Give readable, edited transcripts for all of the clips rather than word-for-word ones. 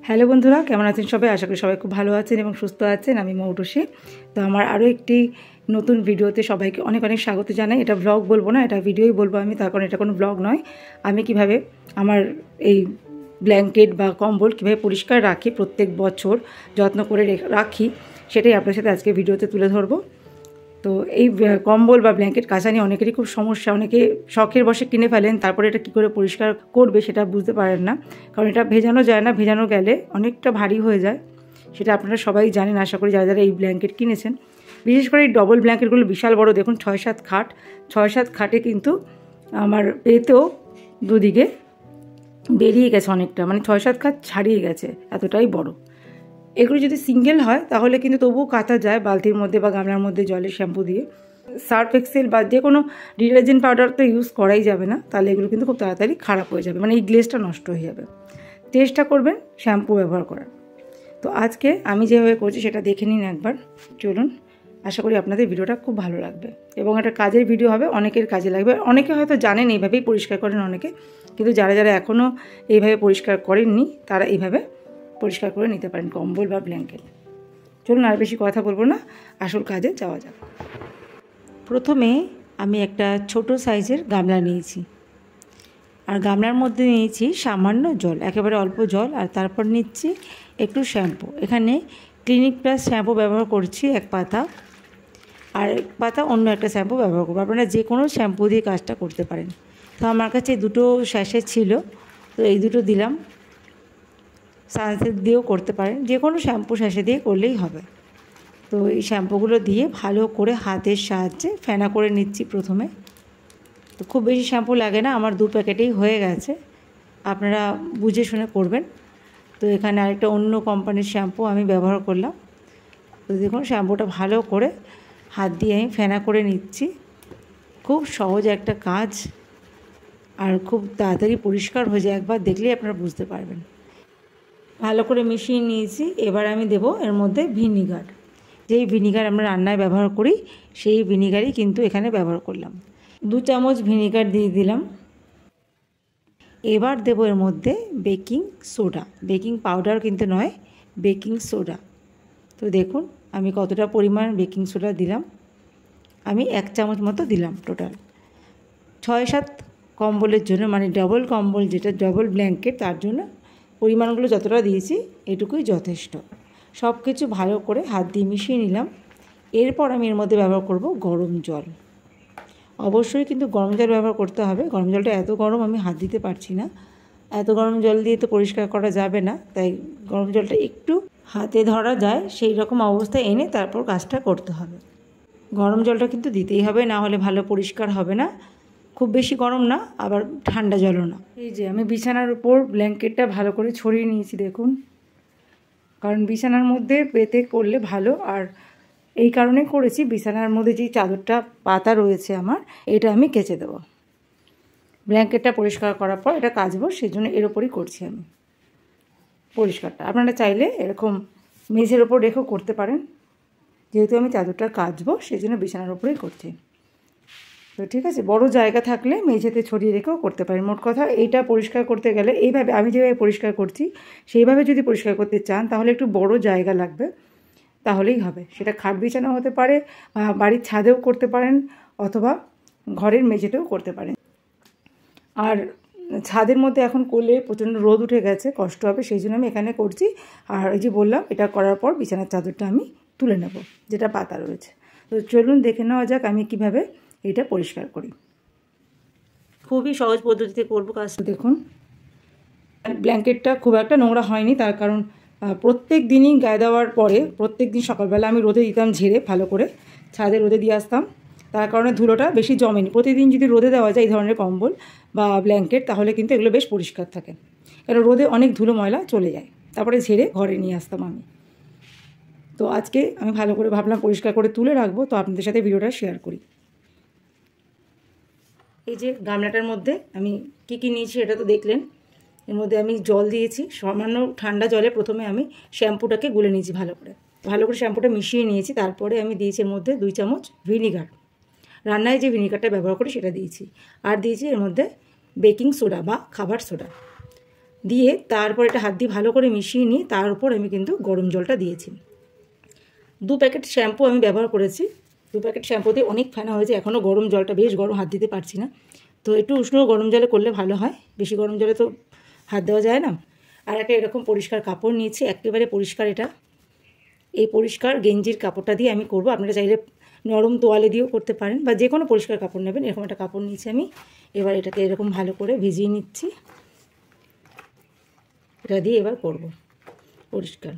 Hello বন্ধুরা, কেমন আছেন সবাই? আশা করি সবাই খুব ভালো আছেন এবং সুস্থ আছেন। আমি মৌটুসী। তো আমার আরও একটি নতুন ভিডিওতে সবাইকে অনেক অনেক স্বাগত জানাই। এটা ব্লগ বলবো না, এটা ভিডিওই বলবো আমি, তার কারণ এটা কোনো ব্লগ নয়। আমি কিভাবে আমার এই ব্ল্যাঙ্কেট বা কম্বল কীভাবে পরিষ্কার রাখি, প্রত্যেক বছর যত্ন করে রাখি, সেটাই আপনার সাথে আজকে ভিডিওতে তুলে ধরবো। তো এই কম্বল বা ব্ল্যাঙ্কেট কাচা নিয়ে অনেকেরই খুব সমস্যা। অনেকে শখের বশে কিনে ফেলেন, তারপরে এটা কী করে পরিষ্কার করবে সেটা বুঝতে পারেন না, কারণ এটা ভেজানো যায় না, ভেজানো গেলে অনেকটা ভারী হয়ে যায়। সেটা আপনারা সবাই জানেন আশা করি, যারা যারা এই ব্ল্যাঙ্কেট কিনেছেন। বিশেষ করে এই ডবল ব্ল্যাঙ্কেটগুলো বিশাল বড়, দেখুন 6-7 খাট, 6-7 খাটে কিন্তু আমার পেতেও দুদিকে বেরিয়ে গেছে অনেকটা, মানে 6-7 খাট ছাড়িয়ে গেছে, এতটাই বড়। এগুলো যদি সিঙ্গেল হয় তাহলে কিন্তু তবুও কাচা যায় বালতির মধ্যে বা গামলার মধ্যে জলের শ্যাম্পু দিয়ে। সার্ফ এক্সেল বা যে কোনো ডিটারজেন্ট পাউডার তো ইউজ করাই যাবে না, তাহলে এগুলো কিন্তু খুব তাড়াতাড়ি খারাপ হয়ে যাবে, মানে এই গ্লেজটা নষ্ট হয়ে যাবে। চেষ্টা করবেন শ্যাম্পু ব্যবহার করার। তো আজকে আমি যেভাবে করছি সেটা দেখে নিন একবার, চলুন। আশা করি আপনাদের ভিডিওটা খুব ভালো লাগবে এবং একটা কাজের ভিডিও হবে, অনেকের কাজে লাগবে। অনেকে হয়তো জানেন এইভাবেই পরিষ্কার করেন অনেকে, কিন্তু যারা যারা এখনও এইভাবে পরিষ্কার করেননি তারা এইভাবে পরিষ্কার করে নিতে পারেন কম্বল বা ব্ল্যাঙ্কেট। চলুন আর বেশি কথা বলবো না, আসল কাজে যাওয়া যাক। প্রথমে আমি একটা ছোট সাইজের গামলা নিয়েছি, আর গামলার মধ্যে নিয়েছি সামান্য জল, একেবারে অল্প জল, আর তারপর নিচ্ছি একটু শ্যাম্পু। এখানে ক্লিনিক প্লাস শ্যাম্পু ব্যবহার করছি 1 পাতা, আর 1 পাতা অন্য একটা শ্যাম্পু ব্যবহার করবো। আপনারা যে কোনো শ্যাম্পু দিয়ে কাজটা করতে পারেন। তো আমার কাছে দুটো স্যাশে ছিল, তো এই দুটো দিলাম। সানসিল্ক দিয়েও করতে পারেন, যে কোনো শ্যাম্পু স্যাশে দিয়ে করলেই হবে। তো এই শ্যাম্পুগুলো দিয়ে ভালো করে হাতের সাহায্যে ফেনা করে নিচ্ছি প্রথমে। তো খুব বেশি শ্যাম্পু লাগে না, আমার 2 প্যাকেটেই হয়ে গেছে, আপনারা বুঝে শুনে করবেন। তো এখানে আরেকটা অন্য কোম্পানির শ্যাম্পু আমি ব্যবহার করলাম। তো দেখুন শ্যাম্পুটা ভালো করে হাত দিয়ে আমি ফেনা করে নিচ্ছি। খুব সহজ একটা কাজ, আর খুব তাড়াতাড়ি পরিষ্কার হয়ে যায়, একবার দেখলেই আপনারা বুঝতে পারবেন। ভালো করে মিশিয়ে নিয়েছি। এবার আমি দেব এর মধ্যে ভিনিগার। যেই ভিনিগার আমরা রান্নায় ব্যবহার করি সেই ভিনিগারই কিন্তু এখানে ব্যবহার করলাম। 2 চামচ ভিনিগার দিয়ে দিলাম। এবার দেব এর মধ্যে বেকিং সোডা, বেকিং পাউডার কিন্তু নয়, বেকিং সোডা। তো দেখুন আমি কতটা পরিমাণ বেকিং সোডা দিলাম, আমি 1 চামচ মতো দিলাম টোটাল। 6-7 কম্বলের জন্য, মানে ডবল কম্বল যেটা ডবল ব্ল্যাঙ্কেট, তার জন্য পরিমাণগুলো যতটা দিয়েছি এটুকুই যথেষ্ট। সব কিছু ভালো করে হাত দিয়ে মিশিয়ে নিলাম। এরপর আমি এর মধ্যে ব্যবহার করব গরম জল। অবশ্যই কিন্তু গরম জল ব্যবহার করতে হবে। গরম জলটা এত গরম আমি হাত দিতে পারছি না, এত গরম জল দিয়ে তো পরিষ্কার করা যাবে না, তাই গরম জলটা একটু হাতে ধরা যায় সেই রকম অবস্থায় এনে তারপর কাজটা করতে হবে। গরম জলটা কিন্তু দিতেই হবে, না হলে ভালো পরিষ্কার হবে না। খুব বেশি গরম না, আবার ঠান্ডা জলও না। এই যে আমি বিছানার উপর ব্ল্যাঙ্কেটটা ভালো করে ছড়িয়ে নিয়েছি দেখুন, কারণ বিছানার মধ্যে পেতে করলে ভালো। আর এই কারণে করেছি, বিছানার মধ্যে যে চাদরটা পাতা রয়েছে আমার, এটা আমি কেচে দেবো। ব্ল্যাঙ্কেটটা পরিষ্কার করার পর এটা কাচবো, সেই জন্য এর ওপরই করছি আমি পরিষ্কারটা। আপনারা চাইলে এরকম মেঝের ওপর রেখেও করতে পারেন, যেহেতু আমি চাদরটা কাচবো সেই জন্য বিছানার ওপরেই করছি। তো ঠিক আছে, বড় জায়গা থাকলে মেঝেতে ছড়িয়ে রেখেও করতে পারেন। মোট কথা এইটা পরিষ্কার করতে গেলে এইভাবে, আমি যেভাবে পরিষ্কার করছি সেইভাবে যদি পরিষ্কার করতে চান তাহলে একটু বড় জায়গা লাগবে, তাহলেই হবে। সেটা খাট বিছানা হতে পারে, বাড়ির ছাদেও করতে পারেন, অথবা ঘরের মেঝেতেও করতে পারেন। আর ছাদের মধ্যে এখন করলে প্রচণ্ড রোদ উঠে গেছে, কষ্ট হবে, সেই জন্য আমি এখানে করছি। আর এই যে বললাম, এটা করার পর বিছানার চাদরটা আমি তুলে নেব, যেটা পাতা রয়েছে। তো চলুন দেখে নেওয়া যাক আমি কিভাবে এটা পরিষ্কার করি। খুবই সহজ পদ্ধতিতে করবো কাজটা। দেখুন ব্ল্যাঙ্কেটটা খুব একটা নোংরা হয়নি, তার কারণ প্রত্যেক দিনই গায়ে দেওয়ার পরে প্রত্যেক দিন সকালবেলা আমি রোদে দিতাম, ঝেড়ে ভালো করে ছাদে রোদে দিয়ে আসতাম, তার কারণে ধুলোটা বেশি জমেনি। প্রতিদিন যদি রোদে দেওয়া যায় এই ধরনের কম্বল বা ব্ল্যাঙ্কেট, তাহলে কিন্তু এগুলো বেশ পরিষ্কার থাকে, কারণ রোদে অনেক ধুলো ময়লা চলে যায়, তারপরে ঝেড়ে ঘরে নিয়ে আসতাম আমি। তো আজকে আমি ভালো করে ভাবলাম পরিষ্কার করে তুলে রাখবো, তো আপনাদের সাথে ভিডিওটা শেয়ার করি। এই যে গামলাটার মধ্যে আমি কী নিয়েছি এটা তো দেখলেন। এর মধ্যে আমি জল দিয়েছি, সামান্য ঠান্ডা জলে প্রথমে আমি শ্যাম্পুটাকে গুলে নিয়েছি ভালো করে শ্যাম্পুটা মিশিয়ে নিয়েছি। তারপরে আমি দিয়েছি এর মধ্যে 2 চামচ ভিনিগার, রান্নায় যে ভিনিগারটা ব্যবহার করি সেটা দিয়েছি। আর দিয়েছি এর মধ্যে বেকিং সোডা বা খাবার সোডা। দিয়ে তারপর এটা হাত দিয়ে ভালো করে মিশিয়ে নিয়ে তার উপর আমি কিন্তু গরম জলটা দিয়েছি। 2 প্যাকেট শ্যাম্পু আমি ব্যবহার করেছি। 2 প্যাকেট শ্যাম্পুতে অনেক ফেনা হয়েছে, এখনও গরম জলটা বেশ গরম, হাত দিতে পারছি না। তো একটু উষ্ণ গরম জলে করলে ভালো হয়, বেশি গরম জলে তো হাত দেওয়া যায় না। আর একটা এরকম পরিষ্কার কাপড় নিয়েছি, একেবারে পরিষ্কার এটা। এই পরিষ্কার গেঞ্জির কাপড়টা দিয়ে আমি করব। আপনারা চাইলে নরম তোয়ালে দিয়েও করতে পারেন বা যে কোনো পরিষ্কার কাপড় নেবেন। এরকম একটা কাপড় নিয়েছি আমি। এবার এটাকে এরকম ভালো করে ভিজিয়ে নিচ্ছি। এটা দিয়ে এবার করব পরিষ্কার।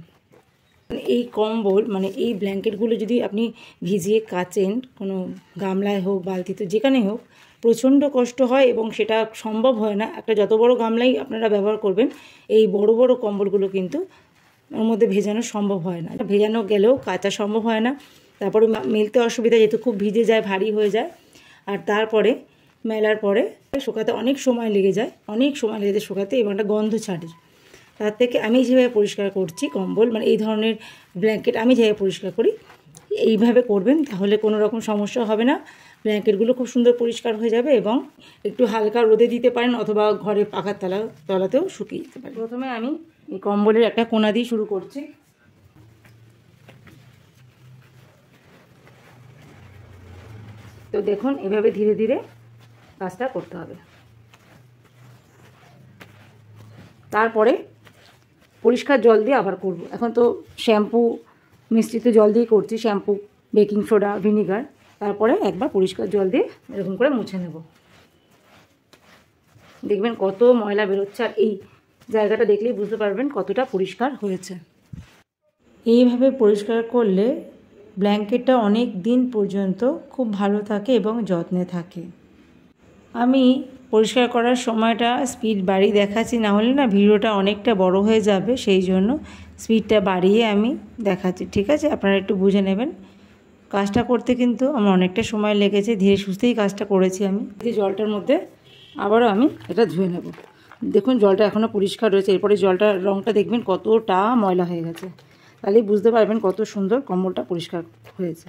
এই কম্বল মানে এই ব্ল্যাঙ্কেটগুলো যদি আপনি ভিজিয়ে কাচেন, কোনো গামলায় হোক, বালতিতে, যেখানে হোক, প্রচণ্ড কষ্ট হয় এবং সেটা সম্ভব হয় না। একটা যত বড় গামলাই আপনারা ব্যবহার করবেন, এই বড় বড় কম্বলগুলো কিন্তু ওর মধ্যে ভেজানো সম্ভব হয় না। ভেজানো গেলেও কাচা সম্ভব হয় না। তারপরে মেলতে অসুবিধা, যেহেতু খুব ভিজে যায়, ভারী হয়ে যায়। আর তারপরে মেলার পরে শুকাতে অনেক সময় লেগে যায়, শুকাতে, এবং একটা গন্ধ ছাড়ে। তার থেকে আমি যেভাবে পরিষ্কার করছি কম্বল, মানে এই ধরনের ব্ল্যাঙ্কেট আমি যেভাবে পরিষ্কার করি, এইভাবে করবেন, তাহলে কোনো রকম সমস্যা হবে না। ব্ল্যাঙ্কেটগুলো খুব সুন্দর পরিষ্কার হয়ে যাবে এবং একটু হালকা রোদে দিতে পারেন অথবা ঘরে পাখার তলাতেও শুকিয়ে দিতে পারেন। প্রথমে আমি এই কম্বলের একটা কোনা দিয়ে শুরু করছি। তো দেখুন, এভাবে ধীরে ধীরে কাজটা করতে হবে। তারপরে পরিষ্কার জল দিয়ে আবার করব। এখন তো শ্যাম্পু মিশ্রিত জল দিয়ে করছি, শ্যাম্পু, বেকিং সোডা, ভিনিগার। তারপরে একবার পরিষ্কার জল দিয়ে এরকম করে মুছে নেব। দেখবেন কত ময়লা বেরোচ্ছে, আর এই জায়গাটা দেখলেই বুঝতে পারবেন কতটা পরিষ্কার হয়েছে। এইভাবে পরিষ্কার করলে ব্ল্যাঙ্কেটটা অনেক দিন পর্যন্ত খুব ভালো থাকে এবং যত্নে থাকে। আমি পরিষ্কার করার সময়টা স্পিড বাড়িয়ে দেখাচ্ছি, না হলে না ভিডিওটা অনেকটা বড় হয়ে যাবে, সেই জন্য স্পিডটা বাড়িয়ে আমি দেখাচ্ছি। ঠিক আছে, আপনারা একটু বুঝে নেবেন। কাজটা করতে কিন্তু আমার অনেকটা সময় লেগেছে, ধীরে সুস্থেই কাজটা করেছি আমি। এই জলটার মধ্যে আবারও আমি এটা ধুয়ে নেব। দেখুন জলটা এখনও পরিষ্কার রয়েছে, এরপরে জলটার রঙটা দেখবেন কতটা ময়লা হয়ে গেছে, তাহলেই বুঝতে পারবেন কত সুন্দর কম্বলটা পরিষ্কার হয়েছে।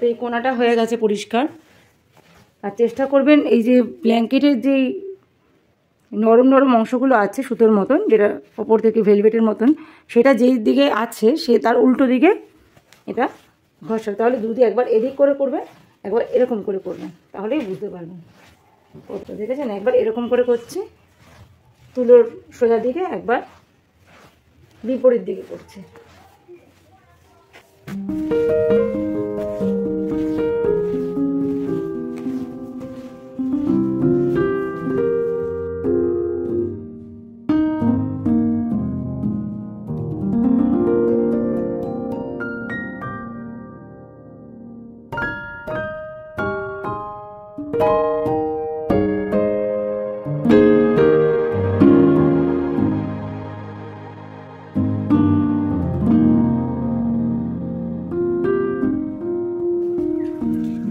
তো এই কোনাটা হয়ে গেছে পরিষ্কার। আর চেষ্টা করবেন এই যে ব্ল্যাঙ্কেটের যেই নরম নরম অংশগুলো আছে সুতোর মতন, যেটা ওপর থেকে ভেলভেটের মতন, সেটা যেই দিকে আছে সে তার উল্টো দিকে এটা ঘষা। তাহলে দুধে একবার এদিক করে করবেন, একবার এরকম করে করবেন, তাহলেই বুঝতে পারবেন। দেখেছেন, একবার এরকম করে করছি তুলোর সোজা দিকে, একবার বিপরীত দিকে করছি।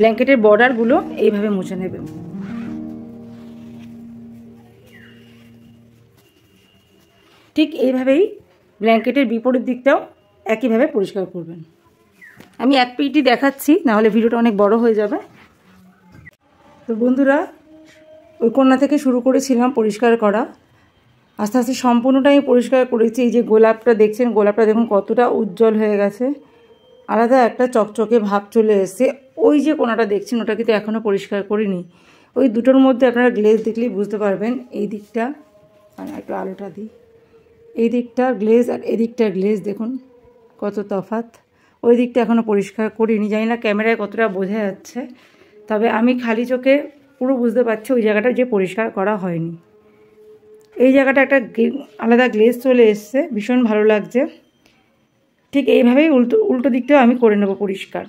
ব্ল্যাঙ্কেটের বর্ডারগুলো এইভাবে মুছে নেবে। ঠিক এইভাবেই ব্ল্যাঙ্কেটের বিপরীত দিকটাও একইভাবে পরিষ্কার করবেন। আমি এক পিঠই দেখাচ্ছি, নাহলে ভিডিওটা অনেক বড় হয়ে যাবে। তো বন্ধুরা, ওই কোণা থেকে শুরু করেছিলাম পরিষ্কার করা, আস্তে আস্তে সম্পূর্ণটাই পরিষ্কার করেছি। এই যে গোলাপটা দেখছেন, গোলাপটা দেখুন কতটা উজ্জ্বল হয়ে গেছে, আলাদা একটা চকচকে ভাব চলে এসছে। ওই যে কোণাটা দেখছেন ওটা কিন্তু এখনও পরিষ্কার করিনি। ওই দুটোর মধ্যে আপনারা গ্লেজ দেখলেই বুঝতে পারবেন। এই দিকটা, মানে একটু আলোটা দিই, এই দিকটা গ্লেজ আর এদিকটা গ্লেজ দেখুন কত তফাৎ। ওই দিকটা এখনও পরিষ্কার করিনি, জানি না ক্যামেরায় কতটা বোঝা যাচ্ছে, তবে আমি খালি চোখে পুরো বুঝতে পারছি ওই জায়গাটা যে পরিষ্কার করা হয়নি। এই জায়গাটা একটা আলাদা গ্লেজ চলে এসছে, ভীষণ ভালো লাগছে। ঠিক এইভাবেই উল্টো দিকটাও আমি করে নেব পরিষ্কার।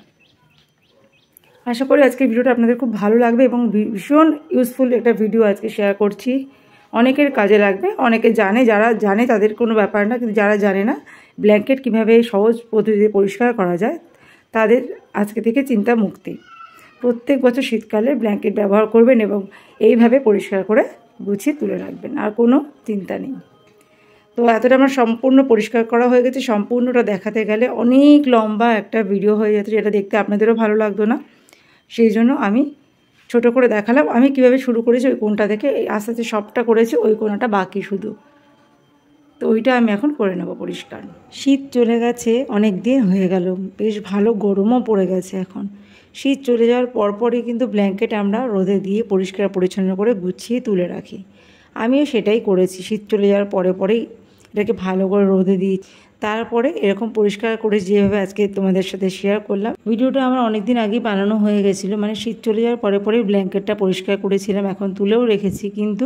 আশা করি আজকের ভিডিওটা আপনাদের খুব ভালো লাগবে এবং ভীষণ ইউজফুল একটা ভিডিও আজকে শেয়ার করছি। অনেকের কাজে লাগবে, অনেকে জানে, যারা জানে তাদের কোনো ব্যাপার না, কিন্তু যারা জানে না ব্ল্যাঙ্কেট কীভাবে সহজ পদ্ধতিতে পরিষ্কার করা যায় তাদের আজকে থেকে চিন্তা মুক্তি। প্রত্যেক বছর শীতকালে ব্ল্যাঙ্কেট ব্যবহার করবেন এবং এইভাবে পরিষ্কার করে গুছিয়ে তুলে রাখবেন, আর কোনো চিন্তা নেই। তো এতটা আমার সম্পূর্ণ পরিষ্কার করা হয়ে গেছে। সম্পূর্ণটা দেখাতে গেলে অনেক লম্বা একটা ভিডিও হয়ে যেত, যেটা দেখতে আপনাদেরও ভালো লাগতো না। সেই জন্য আমি ছোট করে দেখালাম আমি কিভাবে শুরু করেছি, ওই কোণটা থেকে আস্তে আস্তে সবটা করেছি, ওই কোণাটা বাকি শুধু। তো ওইটা আমি এখন করে নেব পরিষ্কার। শীত চলে গেছে, অনেক দিন হয়ে গেল, বেশ ভালো গরমও পড়ে গেছে। এখন শীত চলে যাওয়ার পরপরই কিন্তু ব্ল্যাঙ্কেট আমরা রোদে দিয়ে পরিষ্কার পরিচ্ছন্ন করে গুছিয়ে তুলে রাখি। আমিও সেটাই করেছি, শীত চলে যাওয়ার পরেই এটাকে ভালো করে রোদে দিই, তারপরে এরকম পরিষ্কার করে যেভাবে আজকে তোমাদের সাথে শেয়ার করলাম। ভিডিওটা আমার অনেক দিন আগেই বানানো হয়ে গেছিলো, মানে শীত চলে যাওয়ার পরেই ব্ল্যাঙ্কেটটা পরিষ্কার করেছিলাম, এখন তুলেও রেখেছি, কিন্তু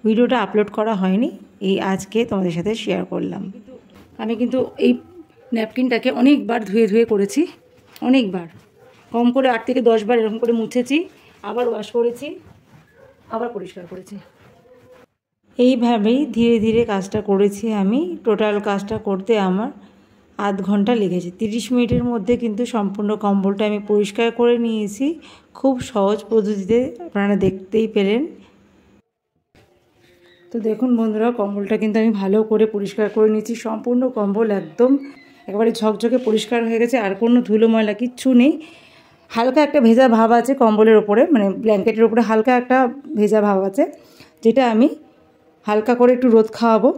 ভিডিওটা আপলোড করা হয়নি। এই আজকে তোমাদের সাথে শেয়ার করলাম। আমি কিন্তু এই ন্যাপকিনটাকে অনেকবার ধুয়ে করেছি, অনেকবার, কম করে 8 থেকে 10 বার এরকম করে মুছেছি, আবার ওয়াশ করেছি, আবার পরিষ্কার করেছি। এইভাবেই ধীরে ধীরে কাজটা করেছি আমি। টোটাল কাজটা করতে আমার আধ ঘন্টা লেগেছে। 30 মিনিটের মধ্যে কিন্তু সম্পূর্ণ কম্বলটা আমি পরিষ্কার করে নিয়েছি, খুব সহজ পদ্ধতিতে, আপনারা দেখতেই পেলেন। তো দেখুন বন্ধুরা, কম্বলটা কিন্তু আমি ভালো করে পরিষ্কার করে নিয়েছি। সম্পূর্ণ কম্বল একদম একেবারে ঝকঝকে পরিষ্কার হয়ে গেছে, আর কোনো ধুলো ময়লা কিচ্ছু নেই। হালকা একটা ভেজা ভাব আছে কম্বলের ওপরে, মানে ব্ল্যাঙ্কেটের ওপরে হালকা একটা ভেজা ভাব আছে, যেটা আমি হালকা করে একটু রোদ খাওয়াবো,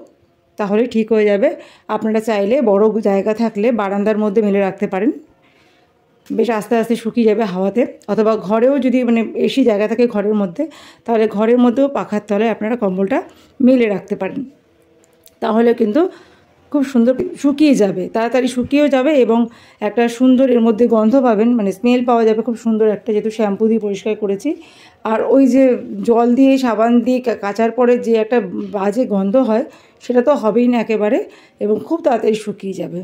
তাহলে ঠিক হয়ে যাবে। আপনারা চাইলে বড় জায়গা থাকলে বারান্দার মধ্যে মেলে রাখতে পারেন, বেশ আস্তে আস্তে শুকিয়ে যাবে হাওয়াতে। অথবা ঘরেও যদি মানে বেশি জায়গা থাকে ঘরের মধ্যে, তাহলে ঘরের মধ্যেও পাখার তলায় আপনারা কম্বলটা মেলে রাখতে পারেন, তাহলে কিন্তু খুব সুন্দর শুকিয়ে যাবে, তাড়াতাড়ি শুকিয়েও যাবে এবং একটা সুন্দর এর মধ্যে গন্ধ পাবেন, মানে স্মেল পাওয়া যাবে খুব সুন্দর একটা, যেহেতু শ্যাম্পু দিয়ে পরিষ্কার করেছি। আর ওই যে জল দিয়ে সাবান দিয়ে কাচার পরে যে একটা বাজে গন্ধ হয়, সেটা তো হবেই না একেবারে, এবং খুব তাড়াতাড়ি শুকিয়ে যাবে।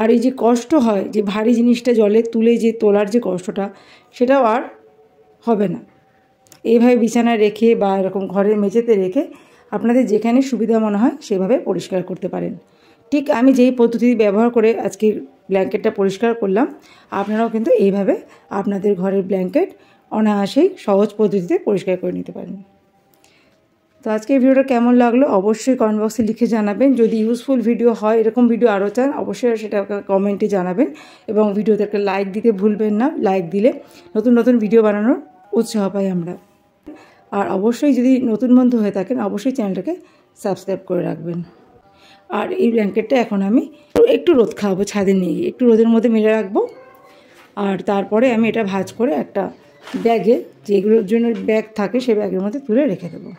আর এই যে কষ্ট হয়, যে ভারী জিনিসটা জলে তুলে যে তোলার যে কষ্টটা, সেটাও আর হবে না। এইভাবে বিছানায় রেখে বা এরকম ঘরের মেঝেতে রেখে আপনাদের যেখানে সুবিধা মনে হয় সেভাবে পরিষ্কার করতে পারেন। ঠিক আমি যেই পদ্ধতি ব্যবহার করে আজকে ব্ল্যাঙ্কেটটা পরিষ্কার করলাম, আপনারাও কিন্তু এইভাবে আপনাদের ঘরের ব্ল্যাঙ্কেট অনায়াসেই সহজ পদ্ধতিতে পরিষ্কার করে নিতে পারেন। তো আজকে এই ভিডিওটা কেমন লাগলো অবশ্যই কমেন্ট বক্সে লিখে জানাবেন। যদি ইউজফুল ভিডিও হয়, এরকম ভিডিও আরও চান, অবশ্যই সেটা কমেন্টে জানাবেন এবং ভিডিওতে একটা লাইক দিতে ভুলবেন না। লাইক দিলে নতুন নতুন ভিডিও বানানোর উৎসাহ পাই আমরা। আর অবশ্যই যদি নতুন বন্ধু হয়ে থাকেন, অবশ্যই চ্যানেলটাকে সাবস্ক্রাইব করে রাখবেন। আর এই ব্ল্যাঙ্কেটটা এখন আমি একটু রোদ খাওয়াবো, ছাদে নিয়ে গিয়ে একটু রোদের মধ্যে মেলে রাখবো, আর তারপরে আমি এটা ভাঁজ করে একটা ব্যাগে, যেগুলোর জন্য ব্যাগ থাকে সেই ব্যাগের মধ্যে তুলে রেখে দেবো।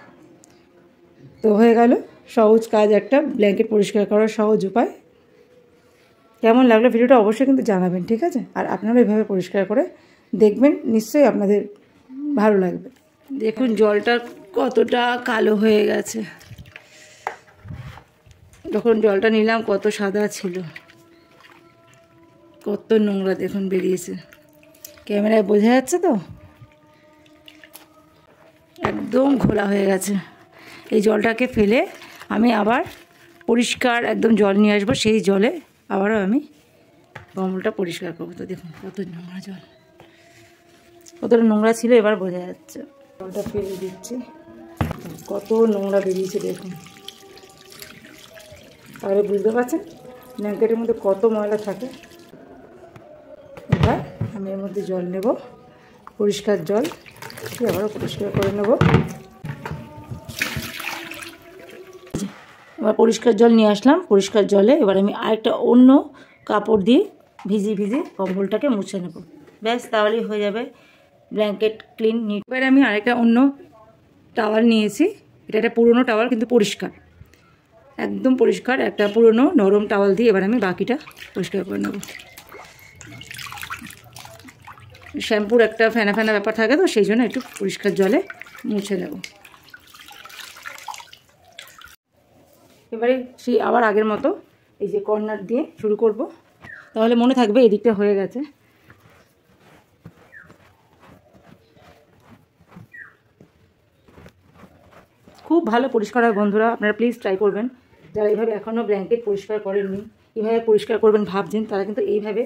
তো হয়ে গেল সহজ কাজ, একটা ব্ল্যাঙ্কেট পরিষ্কার করার সহজ উপায়। কেমন লাগলো ভিডিওটা অবশ্যই কিন্তু জানাবেন, ঠিক আছে? আর আপনারা এভাবে পরিষ্কার করে দেখবেন, নিশ্চয়ই আপনাদের ভালো লাগবে। দেখুন জলটা কতটা কালো হয়ে গেছে, যখন জলটা নিলাম কত সাদা ছিল, কত নোংরা দেখুন বেরিয়েছে। ক্যামেরায় বোঝা যাচ্ছে তো, একদম ঘোলা হয়ে গেছে। এই জলটাকে ফেলে আমি আবার পরিষ্কার একদম জল নিয়ে আসবো, সেই জলে আবারও আমি কম্বলটা পরিষ্কার করবো। তো দেখুন কত নোংরা জল, কতটা নোংরা ছিল এবার বোঝা যাচ্ছে। জলটা ফেলে দিচ্ছি, কত নোংরা বেরিয়েছে দেখুন, তাহলে বুঝতে পারছেন ব্ল্যাঙ্কেটের মধ্যে কত ময়লা থাকে। এবার আমি এর মধ্যে জল নেব, পরিষ্কার জল, আবারও পরিষ্কার করে নেব। এবার পরিষ্কার জল নিয়ে আসলাম, পরিষ্কার জলে এবার আমি আরেকটা অন্য কাপড় দিয়ে ভিজিয়ে কম্বলটাকে মুছে নেব, ব্যাস তাহলেই হয়ে যাবে ব্ল্যাঙ্কেট ক্লিন নিট। এবার আমি আরেকটা অন্য টাওয়াল নিয়েছি, এটা একটা পুরনো টাওয়াল কিন্তু পরিষ্কার, একদম পরিষ্কার, একটা পুরনো নরম টাওয়াল দিয়ে এবার আমি বাকিটা পরিষ্কার করে নেব। শ্যাম্পুর একটা ফেনা ফেনা ব্যাপার থাকে, তো সেই জন্য একটু পরিষ্কার জলে মুছে নেব। এবারে সেই আবার আগের মতো এই যে কর্নার দিয়ে শুরু করব, তাহলে মনে থাকবে এদিকটা হয়ে গেছে। খুব ভালো পরিষ্কার হয় বন্ধুরা। আপনারা প্লিজ ট্রাই করবেন। যারা এইভাবে এখনও ব্ল্যাঙ্কেট পরিষ্কার করেননি, এইভাবে পরিষ্কার করবেন ভাবছেন, তারা কিন্তু এইভাবে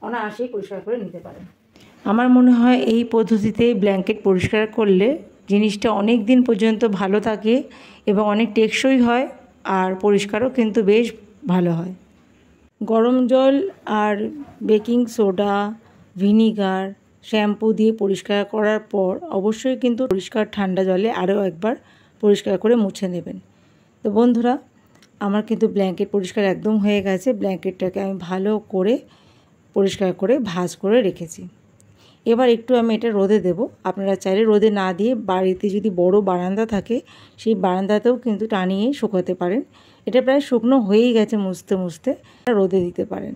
অনায়াসেই পরিষ্কার করে নিতে পারেন। আমার মনে হয় এই পদ্ধতিতে ব্ল্যাঙ্কেট পরিষ্কার করলে জিনিসটা অনেক দিন পর্যন্ত ভালো থাকে এবং অনেক টেকসই হয়, আর পরিষ্কারও কিন্তু বেশ ভালো হয়। গরম জল আর বেকিং সোডা, ভিনিগার, শ্যাম্পু দিয়ে পরিষ্কার করার পর অবশ্যই কিন্তু পরিষ্কার ঠান্ডা জলে আরও একবার পরিষ্কার করে মুছে নেবেন। তো বন্ধুরা, আমার কিন্তু ব্ল্যাঙ্কেট পরিষ্কার একদম হয়ে গেছে। ব্ল্যাঙ্কেটটাকে আমি ভালো করে পরিষ্কার করে ভাঁজ করে রেখেছি। এবার একটু আমি এটা রোদে দেব। আপনারা চাইলে রোদে না দিয়ে বাড়িতে যদি বড় বারান্দা থাকে, সেই বারান্দাতেও কিন্তু টানিয়ে শুকাতে পারেন। এটা প্রায় শুকনো হয়েই গেছে, মুছতে মুছতে রোদে দিতে পারেন,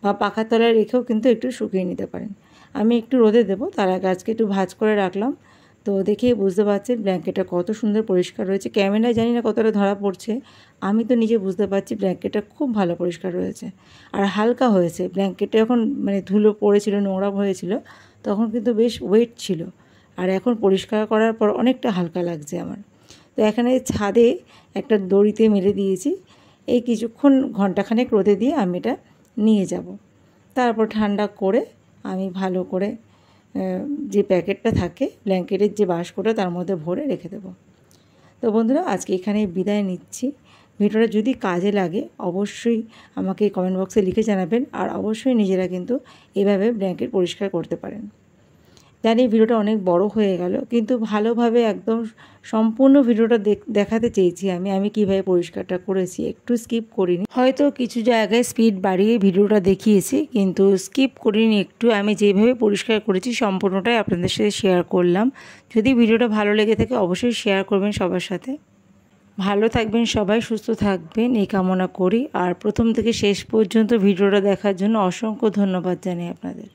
বা পাখার তলায় রেখেও কিন্তু একটু শুকিয়ে নিতে পারেন। আমি একটু রোদে দেবো, তার আগে আজকে একটু ভাঁজ করে রাখলাম। তো দেখেই বুঝতে পারছেন ব্ল্যাঙ্কেটটা কত সুন্দর পরিষ্কার রয়েছে। ক্যামেরায় জানি না কতটা ধরা পড়ছে, আমি তো নিজে বুঝতে পারছি ব্ল্যাঙ্কেটটা খুব ভালো পরিষ্কার রয়েছে আর হালকা হয়েছে। ব্ল্যাঙ্কেটটা যখন ধুলো পড়েছিল, নোংরা হয়েছিল, তখন কিন্তু বেশ ওয়েট ছিল, আর এখন পরিষ্কার করার পর অনেকটা হালকা লাগছে আমার। তো এখানে ছাদে একটা দড়িতে মেলে দিয়েছি। এই কিছুক্ষণ ঘন্টাখানেক রোদে দিয়ে আমি এটা নিয়ে যাব। তারপর ঠান্ডা করে আমি ভালো করে যে প্যাকেটটা থাকে ব্ল্যাঙ্কেটের যে বাস্কটা, তার মধ্যে ভরে রেখে দেবো। তো বন্ধুরা, আজকে এখানে বিদায় নিচ্ছি। ভিডিওটা যদি কাজে লাগে অবশ্যই আমাকে কমেন্ট বক্সে লিখে জানাবেন, আর অবশ্যই নিজেরা কিন্তু এভাবে ব্ল্যাঙ্কেট পরিষ্কার করতে পারেন। জানি ভিডিওটা অনেক বড় হয়ে গেল, কিন্তু ভালোভাবে একদম সম্পূর্ণ ভিডিওটা দেখাতে চেয়েছি আমি কিভাবে পরিষ্কারটা করেছি, একটু স্কিপ করিনি। হয়তো কিছু জায়গায় স্পিড বাড়িয়ে ভিডিওটা দেখিয়েছি, কিন্তু স্কিপ করিনি একটু। আমি যেভাবে পরিষ্কার করেছি সম্পূর্ণটাই আপনাদের সাথে শেয়ার করলাম। যদি ভিডিওটা ভালো লেগে থাকে অবশ্যই শেয়ার করবেন সবার সাথে। ভালো থাকবেন সবাই, সুস্থ থাকবেন এই কামনা করি। আর প্রথম থেকে শেষ পর্যন্ত ভিডিওটা দেখার জন্য অসংখ্য ধন্যবাদ জানাই আপনাদের।